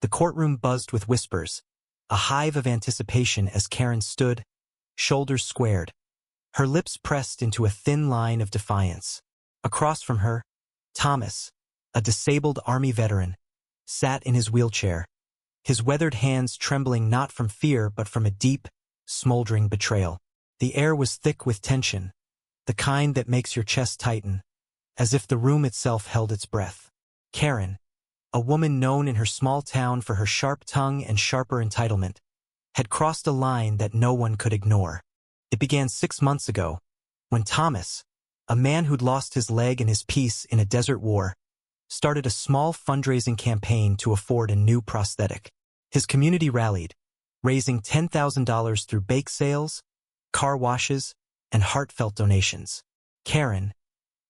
The courtroom buzzed with whispers, a hive of anticipation as Karen stood, shoulders squared, her lips pressed into a thin line of defiance. Across from her, Thomas, a disabled Army veteran, sat in his wheelchair, his weathered hands trembling not from fear but from a deep, smoldering betrayal. The air was thick with tension, the kind that makes your chest tighten, as if the room itself held its breath. Karen, a woman known in her small town for her sharp tongue and sharper entitlement, had crossed a line that no one could ignore. It began 6 months ago, when Thomas, a man who'd lost his leg and his piece in a desert war, started a small fundraising campaign to afford a new prosthetic. His community rallied, raising $10,000 through bake sales, car washes, and heartfelt donations. Karen,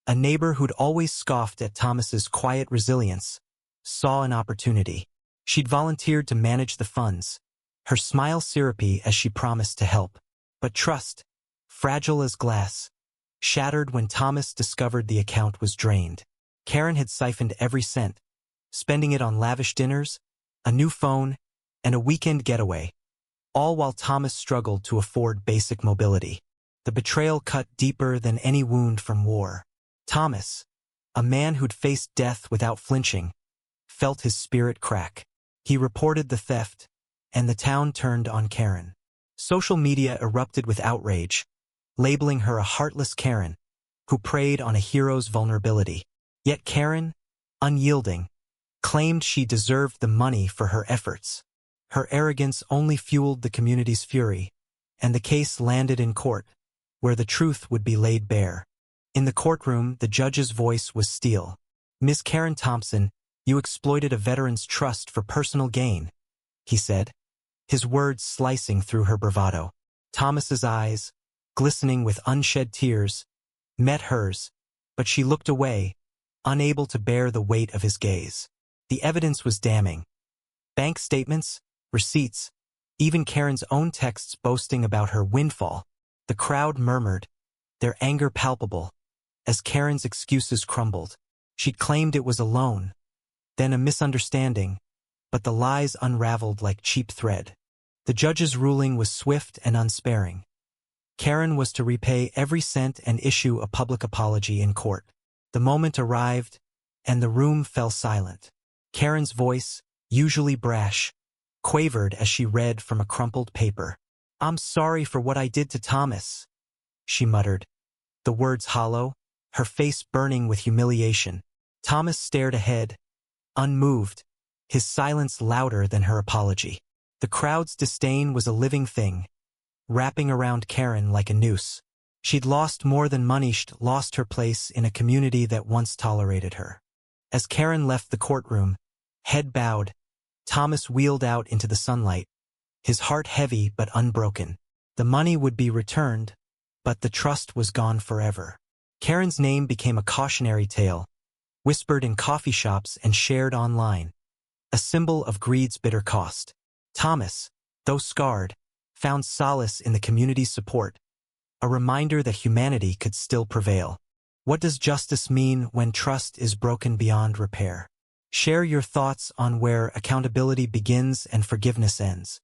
a neighbor who'd always scoffed at Thomas's quiet resilience, saw an opportunity. She'd volunteered to manage the funds, her smile syrupy as she promised to help. But trust, fragile as glass, shattered when Thomas discovered the account was drained. Karen had siphoned every cent, spending it on lavish dinners, a new phone, and a weekend getaway, all while Thomas struggled to afford basic mobility. The betrayal cut deeper than any wound from war. Thomas, a man who'd faced death without flinching, felt his spirit crack. He reported the theft, and the town turned on Karen. Social media erupted with outrage, labeling her a heartless Karen who preyed on a hero's vulnerability. Yet Karen, unyielding, claimed she deserved the money for her efforts. Her arrogance only fueled the community's fury, and the case landed in court, where the truth would be laid bare. In the courtroom, the judge's voice was steel. "Ms. Karen Thompson, you exploited a veteran's trust for personal gain," he said, his words slicing through her bravado. Thomas's eyes, glistening with unshed tears, met hers, but she looked away, unable to bear the weight of his gaze. The evidence was damning. Bank statements, receipts, even Karen's own texts boasting about her windfall. The crowd murmured, their anger palpable, as Karen's excuses crumbled. She'd claimed it was a loan, then a misunderstanding, but the lies unraveled like cheap thread. The judge's ruling was swift and unsparing. Karen was to repay every cent and issue a public apology in court. The moment arrived, and the room fell silent. Karen's voice, usually brash, quavered as she read from a crumpled paper. "I'm sorry for what I did to Thomas," she muttered, the words hollow, her face burning with humiliation. Thomas stared ahead, unmoved, his silence louder than her apology. The crowd's disdain was a living thing, wrapping around Karen like a noose. She'd lost more than money, she'd lost her place in a community that once tolerated her. As Karen left the courtroom, head bowed, Thomas wheeled out into the sunlight, his heart heavy but unbroken. The money would be returned, but the trust was gone forever. Karen's name became a cautionary tale, whispered in coffee shops and shared online, a symbol of greed's bitter cost. Thomas, though scarred, found solace in the community's support, a reminder that humanity could still prevail. What does justice mean when trust is broken beyond repair? Share your thoughts on where accountability begins and forgiveness ends.